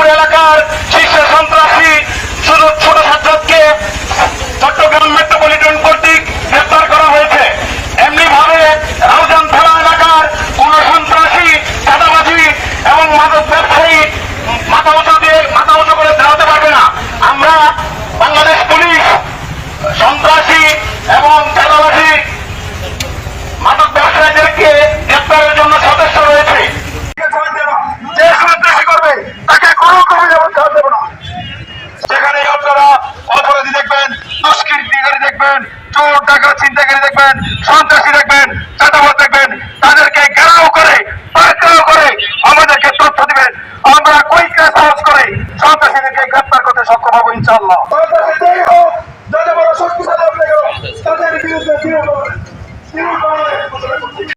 মোড় এলাকার শীর্ষ সন্ত্রাসী শুধু ছোট সাজ্জাদকে চট্টগ্রাম মেট্রোপলিটন কর্তৃক গ্রেপ্তার করা হয়েছে। এমনি ভাবে রাউজান থানা এলাকার কোন সন্ত্রাসী, চাঁদাবাজি এবং মাদক ব্যবসায়ী মাথা উঁচু করে দাঁড়াতে পারবে না। আমরা বাংলাদেশ পুলিশ সন্ত্রাসী এবং চাঁদাবাজি মাদক ব্যবসায়ীদেরকে গ্রেপ্তারের জন্য সদস্য রয়েছে। যে সন্ত্রাসী করবে তাকে কোনো যেমন ছাড় দেব না। যেখানে আপনারা অপরাধী দেখবেন, দুষ্কৃতিকারী দেখবেন, চোর ডাকাত ছিনতাইকারী দেখবেন, সন্ত্রাসী দেখবেন, চাঁদাবাজ দেখবেন, তাদেরকে ঘেরাও করে পাকড়াও করে আমাদেরকে তথ্য দিবেন। আমরা কুইকরা সাহস করে সন্ত্রাসীদেরকে গ্রেপ্তার করতে সক্ষম হবো ইনশাআল্লাহ। তাদের বিরুদ্ধে